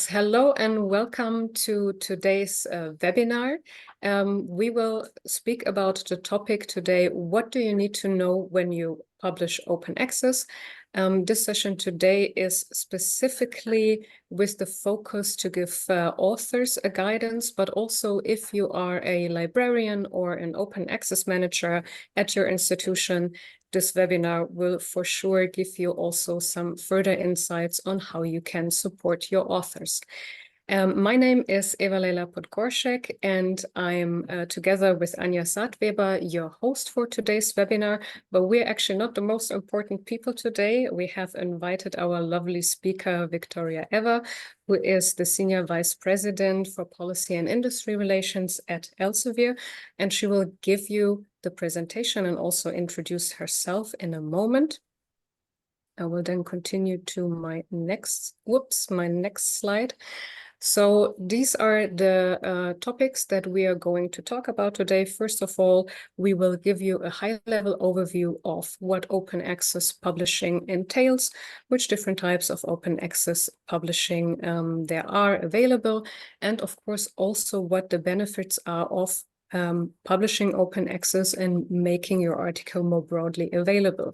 Hello and welcome to today's webinar. We will speak about the topic today, what do you need to know when you publish open access? This session today is specifically with the focus to give authors a guidance, but also if you are a librarian or an open access manager at your institution, this webinar will for sure give you also some further insights on how you can support your authors. My name is Eva-Leila Podgorszek, and I'm together with Anja Saatweber, your host for today's webinar. But we're actually not the most important people today. We have invited our lovely speaker, Victoria Ever, who is the Senior Vice President for Policy and Industry Relations at Elsevier, and she will give you the presentation and also introduce herself in a moment. I will then continue to my next slide. So these are the topics that we are going to talk about today. First of all, we will give you a high-level overview of what open access publishing entails, which different types of open access publishing there are available, and of course also what the benefits are of publishing open access and making your article more broadly available.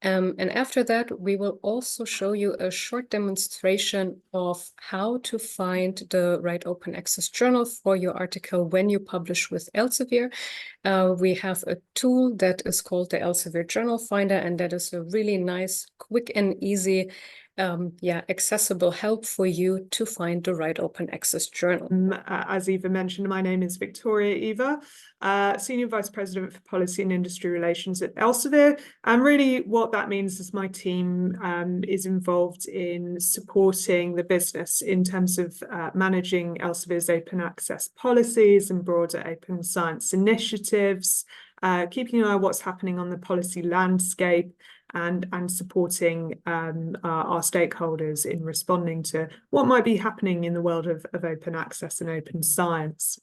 And after that, we will also show you a short demonstration of how to find the right open access journal for your article when you publish with Elsevier. We have a tool that is called the Elsevier Journal Finder, and that is a really nice, quick and easy accessible help for you to find the right open access journal. As Eva mentioned, my name is Victoria Eva, Senior Vice President for Policy and Industry Relations at Elsevier. And really what that means is my team is involved in supporting the business in terms of managing Elsevier's open access policies and broader open science initiatives, keeping an eye on what's happening on the policy landscape, and supporting our stakeholders in responding to what might be happening in the world of open access and open science.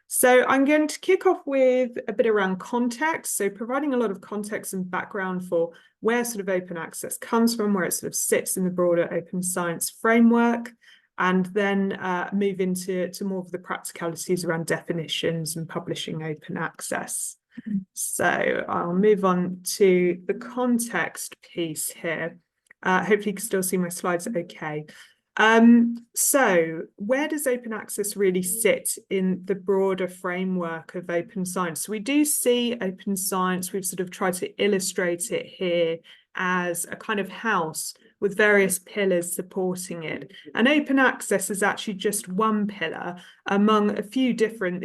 So I'm going to kick off with a bit around context, so providing a lot of context and background for where sort of open access comes from, where it sort of sits in the broader open science framework, and then move into more of the practicalities around definitions and publishing open access. So I'll move on to the context piece here. Hopefully you can still see my slides okay. So where does open access really sit in the broader framework of open science? So we do see open science, we've sort of tried to illustrate it here as a kind of house with various pillars supporting it. And open access is actually just one pillar among a few different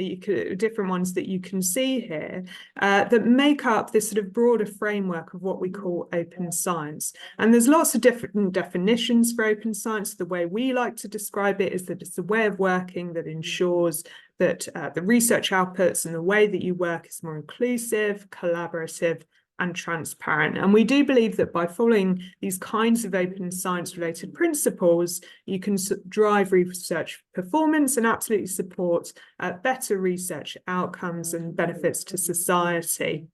ones that you can see here that make up this sort of broader framework of what we call open science. And there's lots of different definitions for open science. The way we like to describe it is that it's a way of working that ensures that the research outputs and the way that you work is more inclusive, collaborative, and transparent. And we do believe that by following these kinds of open science related principles, you can drive research performance and absolutely support better research outcomes and benefits to society.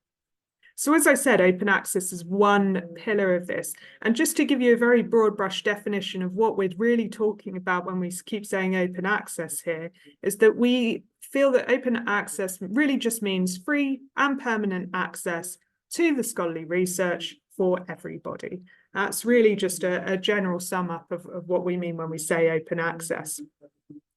So as I said, open access is one pillar of this. And just to give you a very broad brush definition of what we're really talking about when we keep saying open access here, is that we feel that open access really just means free and permanent access to the scholarly research for everybody. That's really just a general sum up of what we mean when we say open access.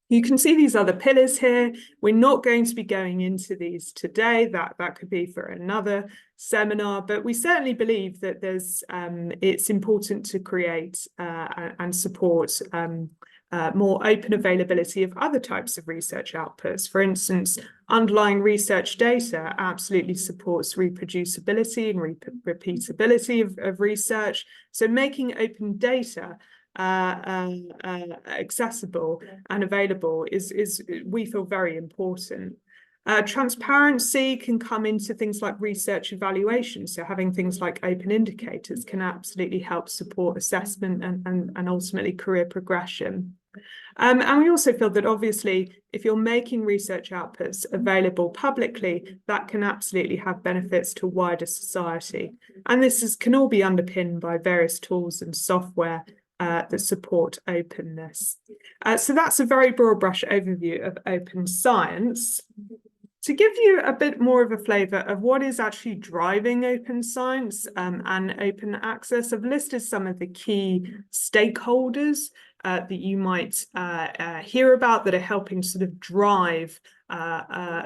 You can see these other pillars here. We're not going to be going into these today. That could be for another seminar, but we certainly believe that it's important to create and support more open availability of other types of research outputs. For instance, underlying research data absolutely supports reproducibility and repeatability of research. So making open data accessible and available is we feel very important. Transparency can come into things like research evaluation. So having things like open indicators can absolutely help support assessment and ultimately career progression. And we also feel that obviously, if you're making research outputs available publicly, that can absolutely have benefits to wider society. And this can all be underpinned by various tools and software that support openness. So that's a very broad brush overview of open science. To give you a bit more of a flavour of what is actually driving open science and open access, I've listed some of the key stakeholders that you might hear about that are helping sort of drive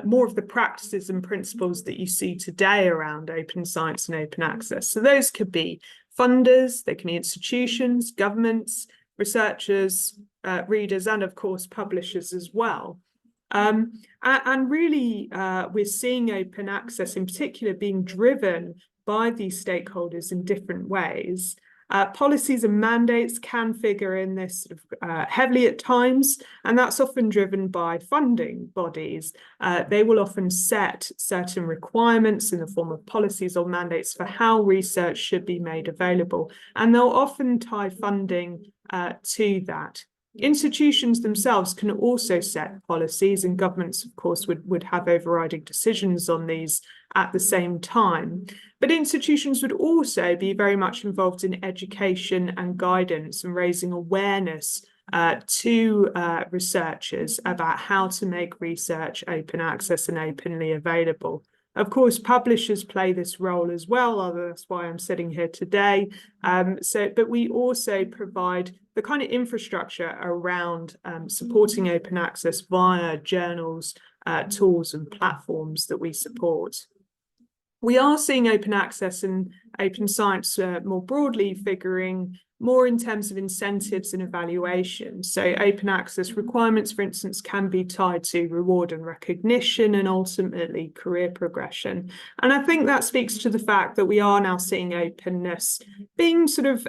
more of the practices and principles that you see today around open science and open access. So those could be funders, they can be institutions, governments, researchers, readers, and of course publishers as well. And really, we're seeing open access in particular being driven by these stakeholders in different ways. Policies and mandates can figure in this sort of, heavily at times, and that's often driven by funding bodies. They will often set certain requirements in the form of policies or mandates for how research should be made available, and they'll often tie funding to that. Institutions themselves can also set policies, and governments, of course, would have overriding decisions on these at the same time. But institutions would also be very much involved in education and guidance and raising awareness to researchers about how to make research open access and openly available. Of course, publishers play this role as well, that's why I'm sitting here today. But we also provide the kind of infrastructure around supporting open access via journals, tools and platforms that we support. We are seeing open access and open science more broadly figuring more in terms of incentives and evaluation. So open access requirements, for instance, can be tied to reward and recognition and ultimately career progression. And I think that speaks to the fact that we are now seeing openness being sort of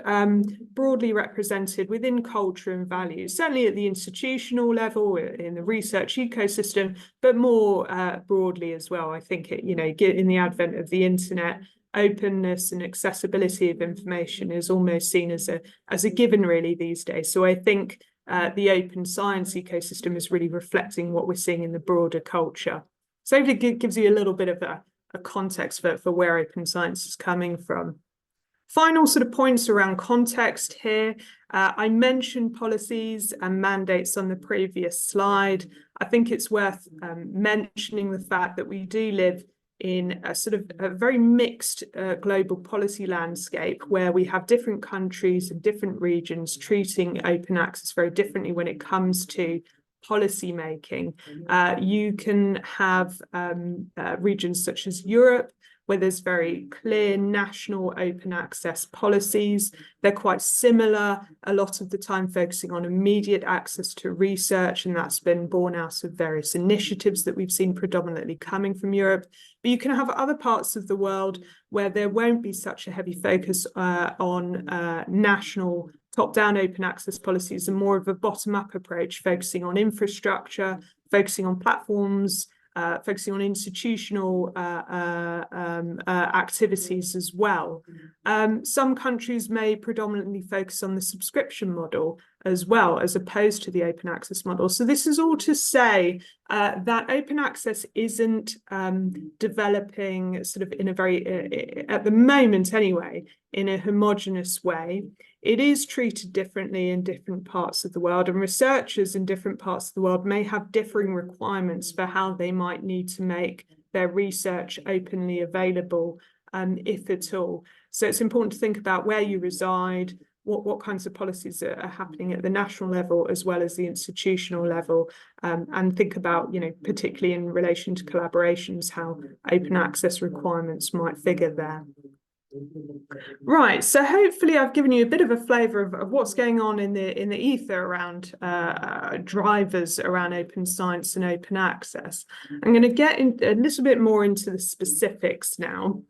broadly represented within culture and values, certainly at the institutional level, in the research ecosystem, but more broadly as well. I think, in the advent of the internet, openness and accessibility of information is almost seen as a given really these days. So I think the open science ecosystem is really reflecting what we're seeing in the broader culture. So hopefully it gives you a little bit of a context for where open science is coming from. Final sort of points around context here. I mentioned policies and mandates on the previous slide. I think it's worth mentioning the fact that we do live in a sort of a very mixed global policy landscape where we have different countries and different regions treating open access very differently when it comes to policy making. You can have regions such as Europe, where there's very clear national open access policies. They're quite similar, a lot of the time focusing on immediate access to research, and that's been born out of various initiatives that we've seen predominantly coming from Europe. But you can have other parts of the world where there won't be such a heavy focus on national top-down open access policies and more of a bottom-up approach, focusing on infrastructure, focusing on platforms, focusing on institutional activities as well. Some countries may predominantly focus on the subscription model as well, as opposed to the open access model. So this is all to say that open access isn't developing sort of in a very, at the moment anyway, in a homogenous way. It is treated differently in different parts of the world, and researchers in different parts of the world may have differing requirements for how they might need to make their research openly available, if at all. So it's important to think about where you reside, what kinds of policies are happening at the national level as well as the institutional level, and think about, particularly in relation to collaborations, how open access requirements might figure there. Right, so hopefully I've given you a bit of a flavour of what's going on in the ether around drivers around open science and open access. I'm going to get a little bit more into the specifics now.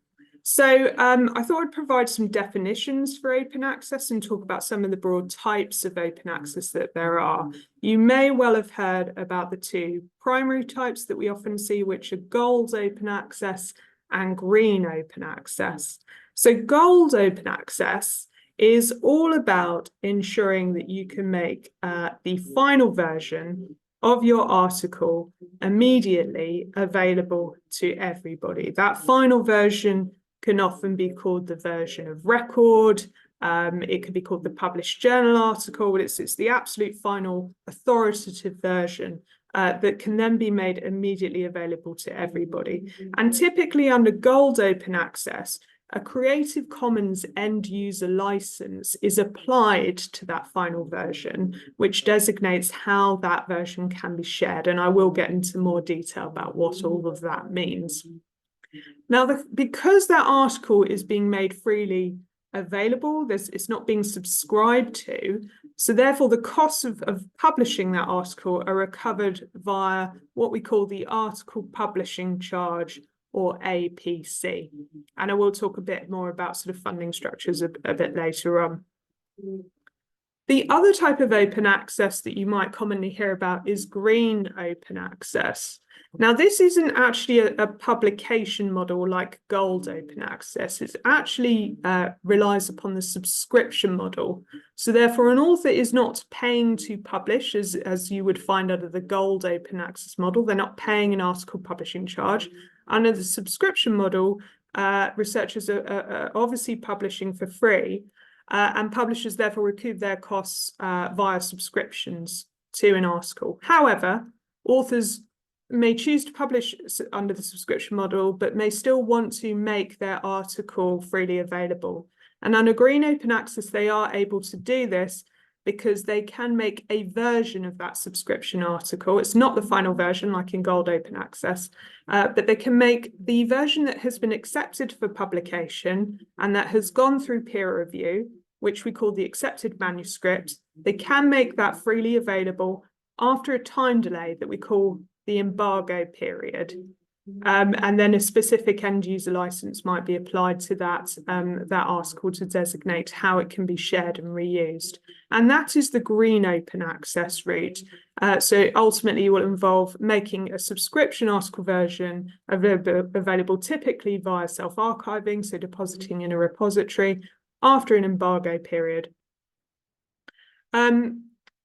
So I thought I'd provide some definitions for open access and talk about some of the broad types of open access that there are. You may well have heard about the two primary types that we often see, which are gold open access and green open access. So gold open access is all about ensuring that you can make the final version of your article immediately available to everybody. That final version can often be called the version of record, It could be called the published journal article, but it's the absolute final authoritative version that can then be made immediately available to everybody. And typically under Gold Open Access, a Creative Commons end user license is applied to that final version, which designates how that version can be shared. And I will get into more detail about what all of that means. Now, because that article is being made freely available, it's not being subscribed to, so therefore the costs of publishing that article are recovered via what we call the article publishing charge, or APC. And I will talk a bit more about sort of funding structures a bit later on. The other type of open access that you might commonly hear about is green open access. Now, this isn't actually a publication model like Gold Open Access. It actually relies upon the subscription model. So therefore, an author is not paying to publish, as you would find under the Gold Open Access model. They're not paying an article publishing charge. Under the subscription model, researchers are obviously publishing for free, and publishers therefore recoup their costs via subscriptions to an article. However, authors may choose to publish under the subscription model, but may still want to make their article freely available. And under Green Open Access, they are able to do this because they can make a version of that subscription article. It's not the final version like in Gold Open Access, but they can make the version that has been accepted for publication and that has gone through peer review, which we call the accepted manuscript. They can make that freely available after a time delay that we call the embargo period. And then a specific end user license might be applied to that article to designate how it can be shared and reused. And that is the green open access route. So ultimately, it will involve making a subscription article version available typically via self-archiving, so depositing in a repository after an embargo period.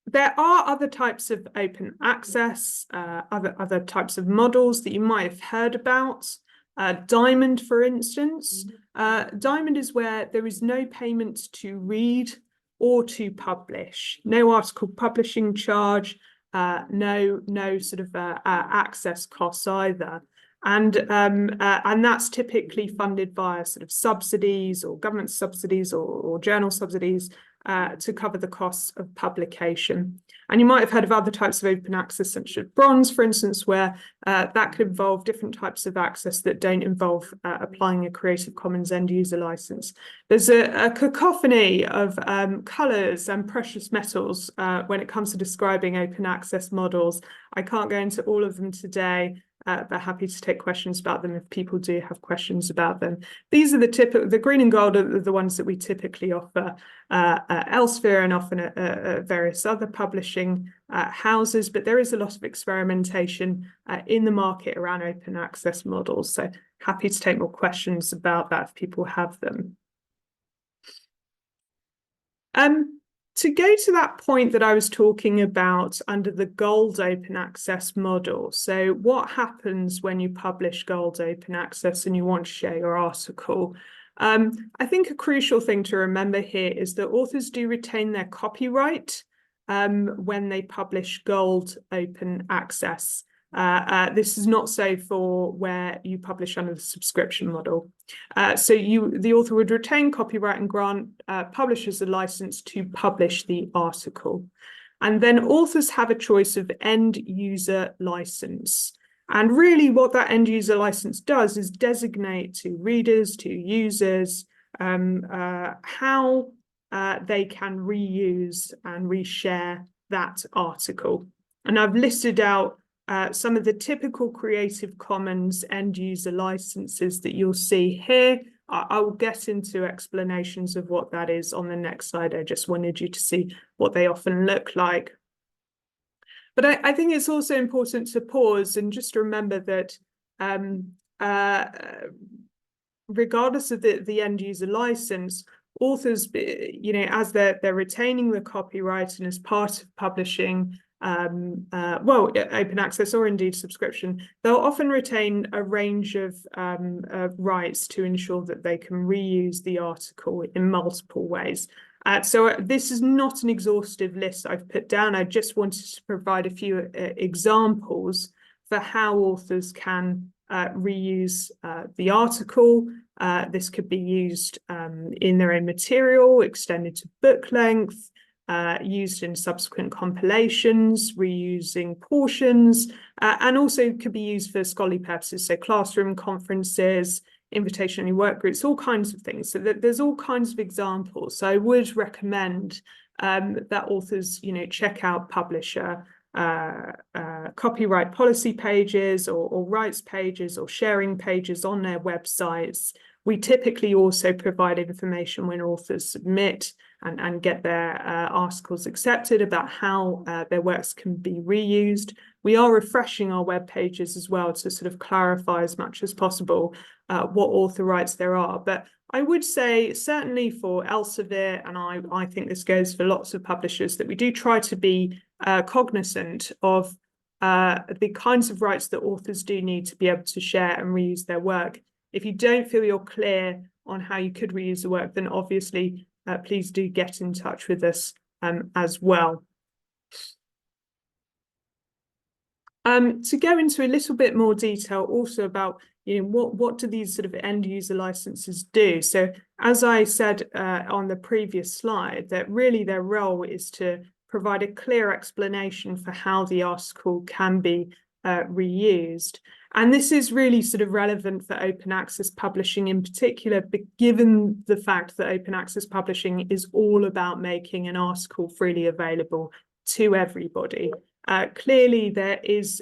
There are other types of open access, other types of models that you might have heard about. Diamond, for instance. Diamond is where there is no payment to read or to publish. No article publishing charge, no sort of access costs either. And that's typically funded via sort of subsidies or government subsidies or journal subsidies to cover the costs of publication. And you might have heard of other types of open access, such as bronze, for instance, where that could involve different types of access that don't involve applying a Creative Commons end user license. There's a cacophony of colours and precious metals when it comes to describing open access models. I can't go into all of them today, but happy to take questions about them if people do have questions about them. These are the green and gold are the ones that we typically offer at Elsevier and often at various other publishing houses, but there is a lot of experimentation in the market around open access models. So happy to take more questions about that if people have them. To go to that point that I was talking about under the Gold Open Access model, so what happens when you publish Gold Open Access and you want to share your article? I think a crucial thing to remember here is that authors do retain their copyright when they publish Gold Open Access. This is not so for where you publish under the subscription model. So the author would retain copyright and grant publishers a license to publish the article. And then authors have a choice of end user license. And really what that end user license does is designate to readers, to users, how they can reuse and reshare that article. And I've listed out some of the typical Creative Commons end user licenses that you'll see here. I will get into explanations of what that is on the next slide. I just wanted you to see what they often look like. But I think it's also important to pause and just remember that regardless of the end user license, authors, as they're retaining the copyright and as part of publishing open access or indeed subscription, they'll often retain a range of rights to ensure that they can reuse the article in multiple ways. So this is not an exhaustive list I've put down. I just wanted to provide a few examples for how authors can reuse the article. This could be used in their own material, extended to book length, used in subsequent compilations, reusing portions, and also could be used for scholarly purposes, so classroom conferences, invitation-only work groups, all kinds of things. So there's all kinds of examples. So I would recommend that authors, check out publisher copyright policy pages or rights pages or sharing pages on their websites. We typically also provide information when authors submit and get their articles accepted about how their works can be reused. We are refreshing our web pages as well to sort of clarify as much as possible what author rights there are. But I would say certainly for Elsevier, and I think this goes for lots of publishers, that we do try to be cognizant of the kinds of rights that authors do need to be able to share and reuse their work. If you don't feel you're clear on how you could reuse the work, then obviously please do get in touch with us as well. To go into a little bit more detail also about what do these sort of end user licenses do? So as I said on the previous slide, that really their role is to provide a clear explanation for how the article can be reused. And this is really sort of relevant for open access publishing in particular, but given the fact that open access publishing is all about making an article freely available to everybody. Clearly, there is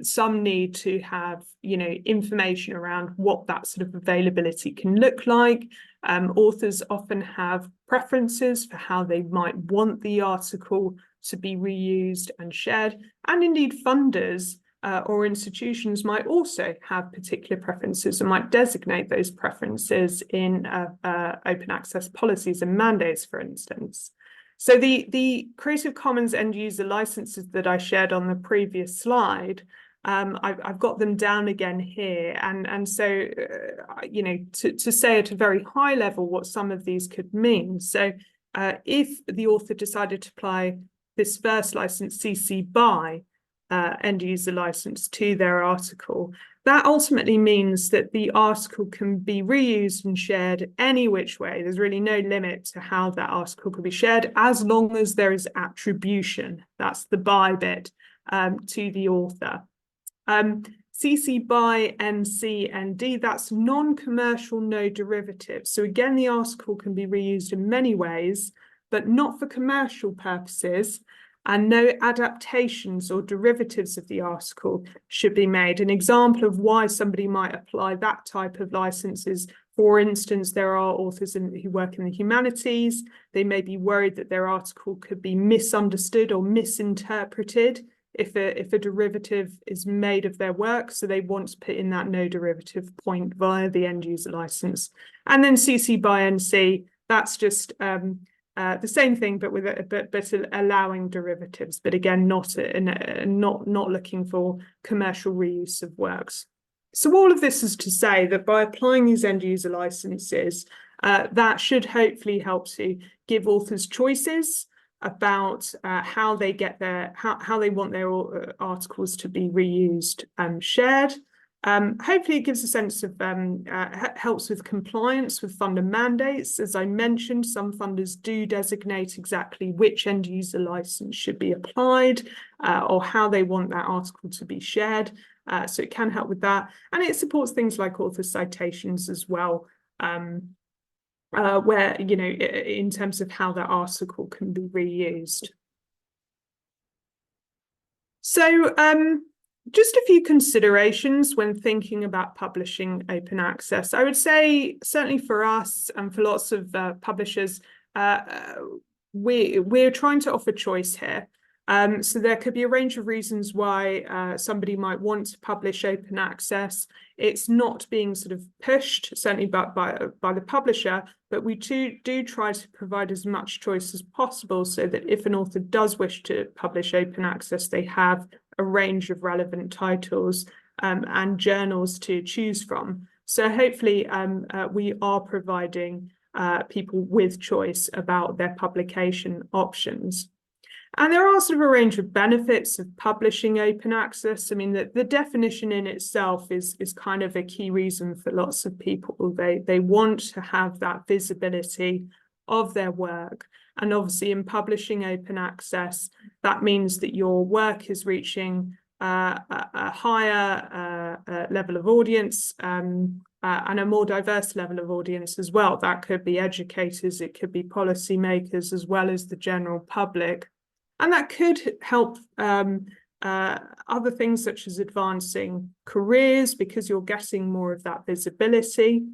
some need to have, information around what that sort of availability can look like. Authors often have preferences for how they might want the article to be reused and shared, and indeed funders or institutions might also have particular preferences and might designate those preferences in open access policies and mandates, for instance. So the Creative Commons end user licenses that I shared on the previous slide, I've got them down again here. And so, to say at a very high level what some of these could mean. So if the author decided to apply this first license, CC BY, end user license to their article, that ultimately means that the article can be reused and shared any which way. There's really no limit to how that article could be shared, as long as there is attribution. That's the BY bit to the author. CC BY NC ND, that's non-commercial, no derivatives. So again, the article can be reused in many ways, but not for commercial purposes, and no adaptations or derivatives of the article should be made. An example of why somebody might apply that type of license is, for instance, there are authors who work in the humanities. They may be worried that their article could be misunderstood or misinterpreted if a derivative is made of their work, so they want to put in that no derivative point via the end user license. And then CC BY NC, that's just the same thing, but but allowing derivatives, but again, not looking for commercial reuse of works. So all of this is to say that by applying these end user licenses, that should hopefully help to give authors choices about how they get how they want their articles to be reused and shared. Hopefully it gives a sense of helps with compliance with funder mandates. As I mentioned, some funders do designate exactly which end user license should be applied or how they want that article to be shared. So it can help with that. And it supports things like author citations as well, where, in terms of how that article can be reused. So, just a few considerations when thinking about publishing open access. I would say certainly for us and for lots of publishers, we're trying to offer choice here. So there could be a range of reasons why somebody might want to publish open access. It's not being sort of pushed, certainly by the publisher, but we do try to provide as much choice as possible so that if an author does wish to publish open access, they have a range of relevant titles and journals to choose from. So hopefully we are providing people with choice about their publication options. And there are sort of a range of benefits of publishing open access. I mean, the definition in itself is kind of a key reason for lots of people. They want to have that visibility of their work. And obviously in publishing open access, that means that your work is reaching a higher level of audience and a more diverse level of audience as well. That could be educators, it could be policymakers, as well as the general public. And that could help other things such as advancing careers because you're getting more of that visibility.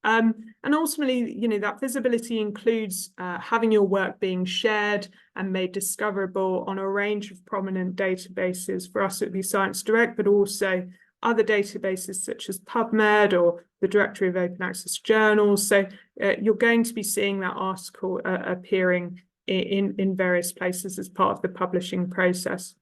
And ultimately, you know, that visibility includes having your work being shared and made discoverable on a range of prominent databases. For us, it would be Science Direct, but also other databases such as PubMed or the Directory of Open Access Journals. So you're going to be seeing that article appearing in various places as part of the publishing process.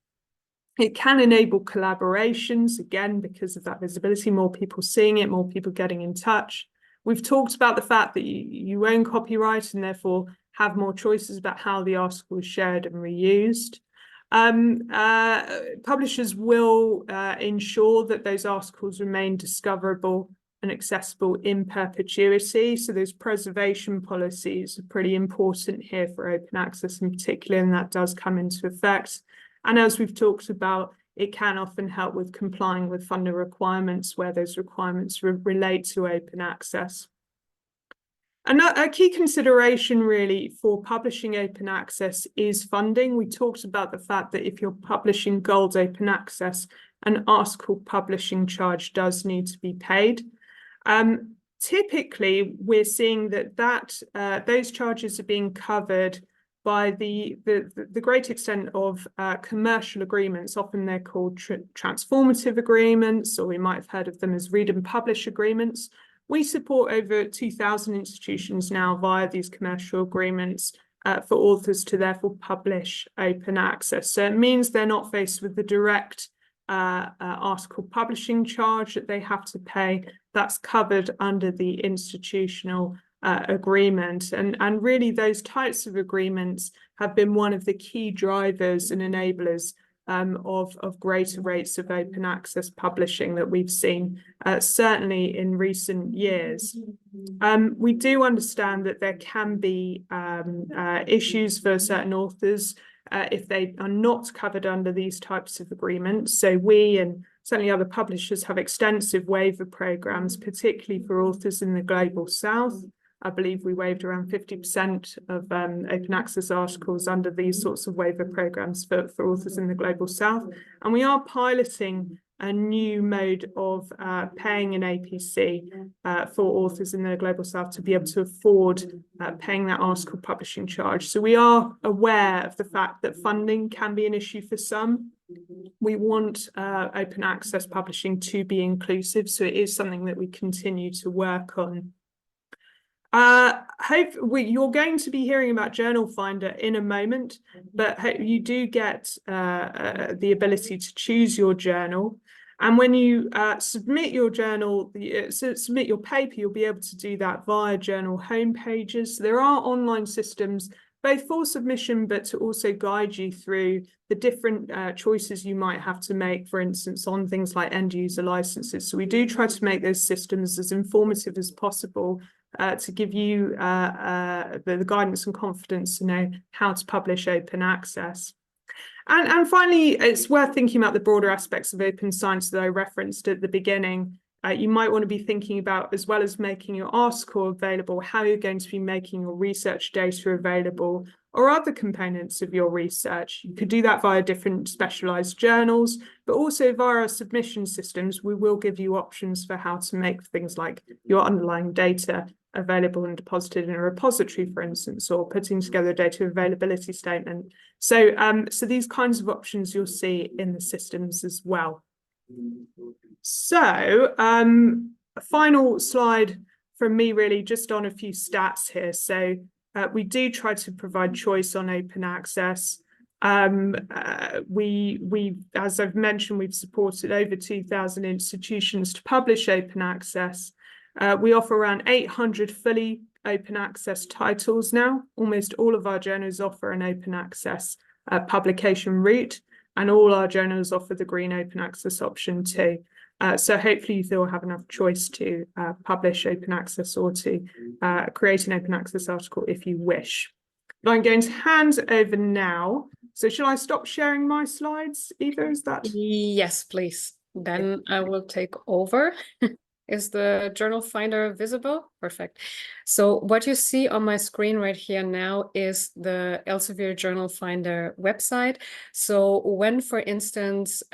It can enable collaborations, again, because of that visibility, more people seeing it, more people getting in touch. We've talked about the fact that you own copyright and therefore have more choices about how the article is shared and reused. Publishers will ensure that those articles remain discoverable and accessible in perpetuity. So those preservation policies are pretty important here for open access in particular, and that does come into effect. And as we've talked about, it can often help with complying with funder requirements where those requirements relate to open access. And a key consideration really for publishing open access is funding. We talked about the fact that if you're publishing gold open access, an article publishing charge does need to be paid. Typically, we're seeing that those charges are being covered by the great extent of commercial agreements. Often they're called transformative agreements, or we might have heard of them as read and publish agreements. We support over 2,000 institutions now via these commercial agreements for authors to therefore publish open access. So it means they're not faced with the direct article publishing charge that they have to pay. That's covered under the institutional agreement. And really those types of agreements have been one of the key drivers and enablers of greater rates of open access publishing that we've seen, certainly in recent years. We do understand that there can be issues for certain authors if they are not covered under these types of agreements. So we and certainly other publishers have extensive waiver programs, particularly for authors in the Global South. I believe we waived around 50% of open access articles under these sorts of waiver programs for authors in the Global South. And we are piloting a new mode of paying an APC for authors in the Global South to be able to afford paying that article publishing charge. So we are aware of the fact that funding can be an issue for some. We want open access publishing to be inclusive, so it is something that we continue to work on. You're going to be hearing about Journal Finder in a moment, but you do get the ability to choose your journal. And when you submit your journal, submit your paper, you'll be able to do that via journal homepages. There are online systems both for submission, but to also guide you through the different choices you might have to make, for instance, on things like end user licenses. So we do try to make those systems as informative as possible to give you the guidance and confidence to know how to publish open access. And finally, it's worth thinking about the broader aspects of open science that I referenced at the beginning. You might want to be thinking about, as well as making your article available, how you're going to be making your research data available or other components of your research. You could do that via different specialized journals, but also via our submission systems, we will give you options for how to make things like your underlying data available and deposited in a repository, for instance, or putting together a data availability statement. So, so these kinds of options you'll see in the systems as well. So, a final slide from me, really, just on a few stats here. So, we do try to provide choice on open access. We, as I've mentioned, we've supported over 2,000 institutions to publish open access. We offer around 800 fully open access titles now. Almost all of our journals offer an open access publication route, and all our journals offer the green open access option too. So hopefully you will have enough choice to publish open access or to create an open access article if you wish. But I'm going to hand over now. So shall I stop sharing my slides, Eva? Is that? Yes, please. Then I will take over. Is the journal finder visible? Perfect. So what you see on my screen right here now is the Elsevier Journal Finder website. So when, for instance,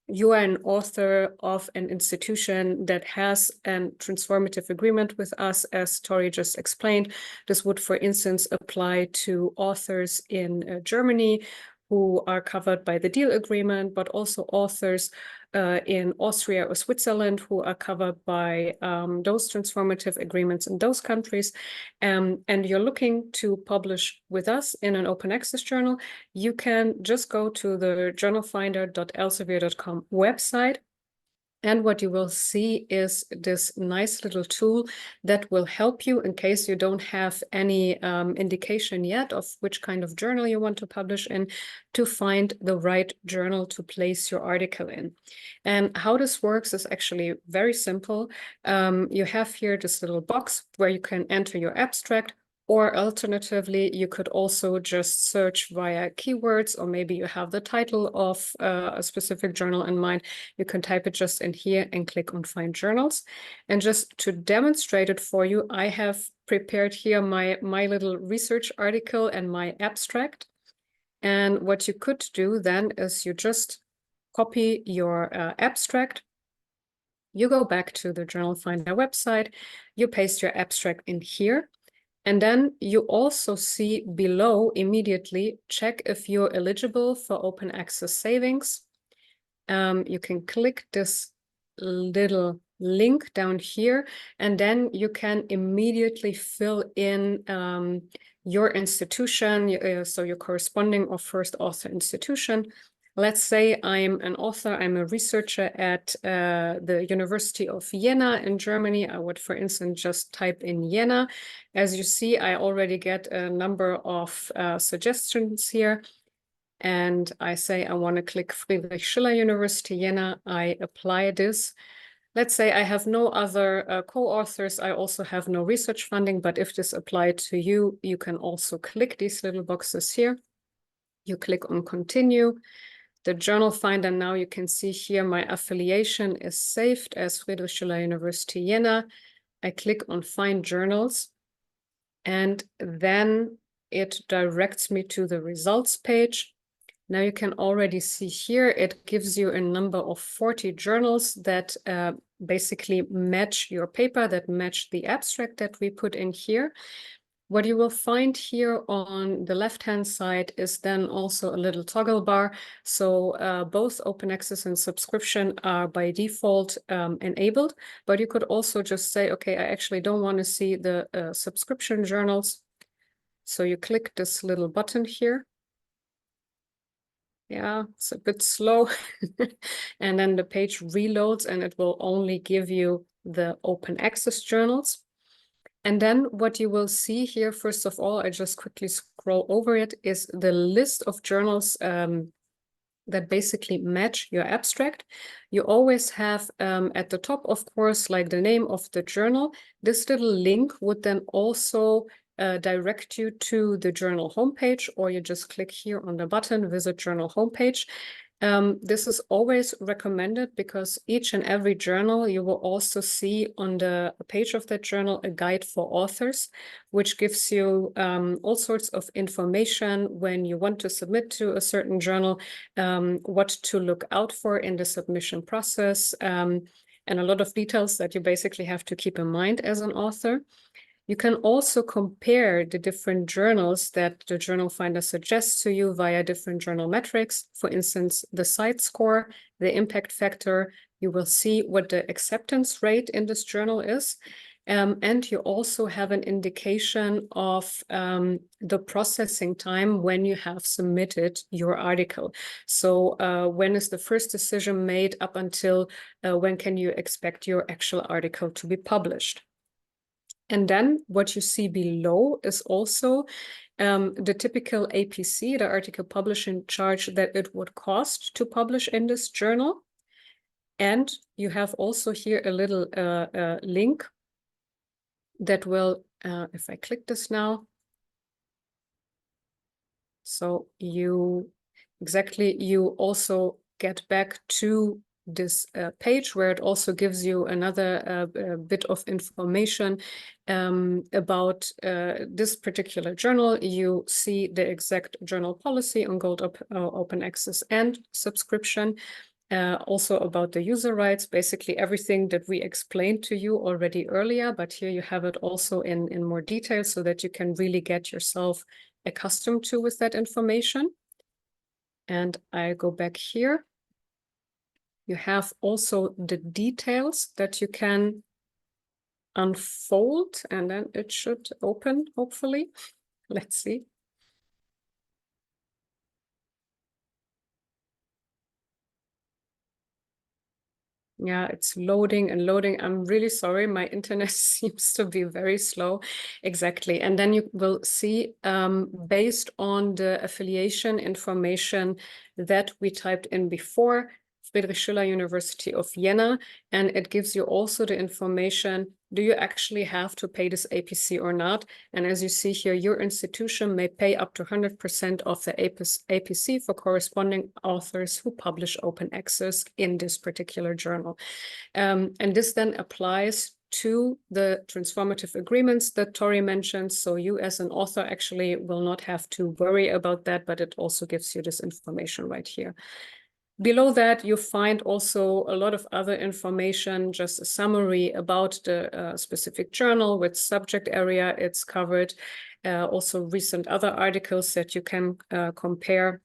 you are an author of an institution that has a transformative agreement with us, as Tori just explained, this would, for instance, apply to authors in Germany who are covered by the deal agreement, but also authors in Austria or Switzerland who are covered by those transformative agreements in those countries, and you're looking to publish with us in an open access journal, you can just go to the journalfinder.elsevier.com website. And what you will see is this nice little tool that will help you in case you don't have any indication yet of which kind of journal you want to publish in, to find the right journal to place your article in. And how this works is actually very simple. You have here this little box where you can enter your abstract, or alternatively, you could also just search via keywords, or maybe you have the title of a specific journal in mind. You can type it just in here and click on Find Journals. And just to demonstrate it for you, I have prepared here my little research article and my abstract. And what you could do then is you just copy your abstract. You go back to the Journal Finder website, you paste your abstract in here. And then you also see below immediately, check if you're eligible for open access savings. You can click this little link down here, and then you can immediately fill in your institution, so your corresponding or first author institution. Let's say I'm an author, I'm a researcher at the University of Vienna in Germany. I would, for instance, just type in Vienna. As you see, I already get a number of suggestions here. And I say I want to click Friedrich Schiller University, Vienna. I apply this. Let's say I have no other co-authors. I also have no research funding, but if this applied to you, you can also click these little boxes here. You click on Continue. The journal finder, now you can see here my affiliation is saved as Friedrich Schiller University Jena. I click on Find Journals, and then it directs me to the results page. Now you can already see here, it gives you a number of 40 journals that basically match your paper, that match the abstract that we put in here. What you will find here on the left-hand side is then also a little toggle bar. So both open access and subscription are by default enabled, but you could also just say, okay, I actually don't want to see the subscription journals. So you click this little button here. Yeah, it's a bit slow. And then the page reloads and it will only give you the open access journals. And then what you will see here, first of all, I just quickly scroll over it, is the list of journals that basically match your abstract. You always have at the top, of course, like the name of the journal. This little link would then also direct you to the journal homepage, or you just click here on the button, Visit Journal Homepage. This is always recommended because each and every journal, you will also see on the page of that journal a guide for authors, which gives you all sorts of information when you want to submit to a certain journal, what to look out for in the submission process. and a lot of details that you basically have to keep in mind as an author. You can also compare the different journals that the journal finder suggests to you via different journal metrics. For instance, the site score, the impact factor. You will see what the acceptance rate in this journal is. And you also have an indication of the processing time when you have submitted your article. So when is the first decision made up until when can you expect your actual article to be published? And then what you see below is also the typical APC, the article publishing charge that it would cost to publish in this journal. And you have also here a little link that will, if I click this now, so you also get back to this page where it also gives you another bit of information about this particular journal. You see the exact journal policy on Gold Open Access and subscription. Also about the user rights, basically everything that we explained to you already earlier, but here you have it also in more detail so that you can really get yourself accustomed to with that information. And I go back here. You have also the details that you can unfold, and then it should open, hopefully. Let's see. Yeah, it's loading and loading. I'm really sorry. My internet seems to be very slow. Exactly. And then you will see, based on the affiliation information that we typed in before, Friedrich Schiller University of Vienna, and it gives you also the information, do you actually have to pay this APC or not? And as you see here, your institution may pay up to 100% of the APC for corresponding authors who publish open access in this particular journal. And this then applies to the transformative agreements that Tori mentioned. So you as an author actually will not have to worry about that, but it also gives you this information right here. Below that, you find also a lot of other information, just a summary about the specific journal, which subject area it's covered, also recent other articles that you can compare.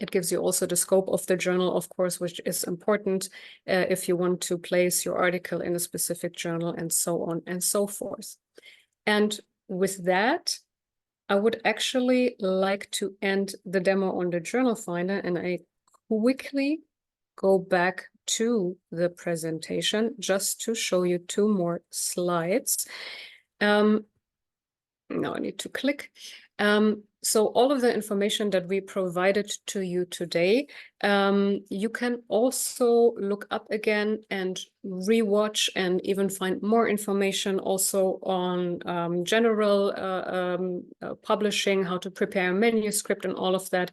It gives you also the scope of the journal, of course, which is important if you want to place your article in a specific journal and so on and so forth. And with that, I would actually like to end the demo on the journal finder, and I quickly go back to the presentation just to show you 2 more slides. Now I need to click. So all of the information that we provided to you today, you can also look up again and rewatch and even find more information also on general publishing, how to prepare a manuscript and all of that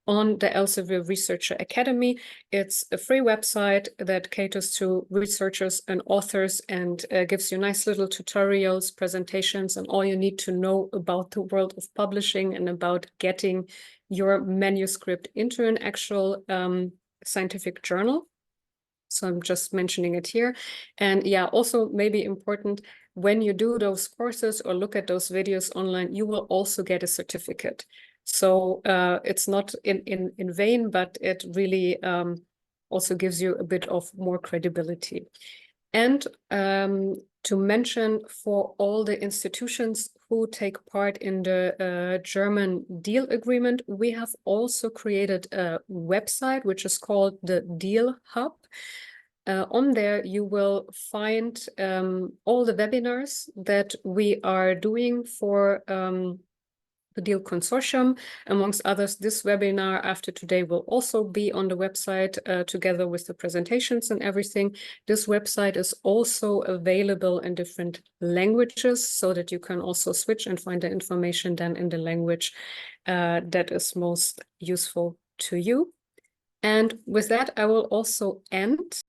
on the Elsevier Researcher Academy. It's a free website that caters to researchers and authors and gives you nice little tutorials, presentations, and all you need to know about the world of publishing and about getting your manuscript into an actual scientific journal. So I'm just mentioning it here. And yeah, also maybe important, when you do those courses or look at those videos online, you will also get a certificate. So it's not in vain, but it really also gives you a bit of more credibility. And to mention, for all the institutions who take part in the German deal agreement, we have also created a website which is called the Deal Hub. On there, you will find all the webinars that we are doing for the Deal Consortium. Amongst others, this webinar after today will also be on the website together with the presentations and everything. This website is also available in different languages so that you can also switch and find the information then in the language that is most useful to you. And with that, I will also end.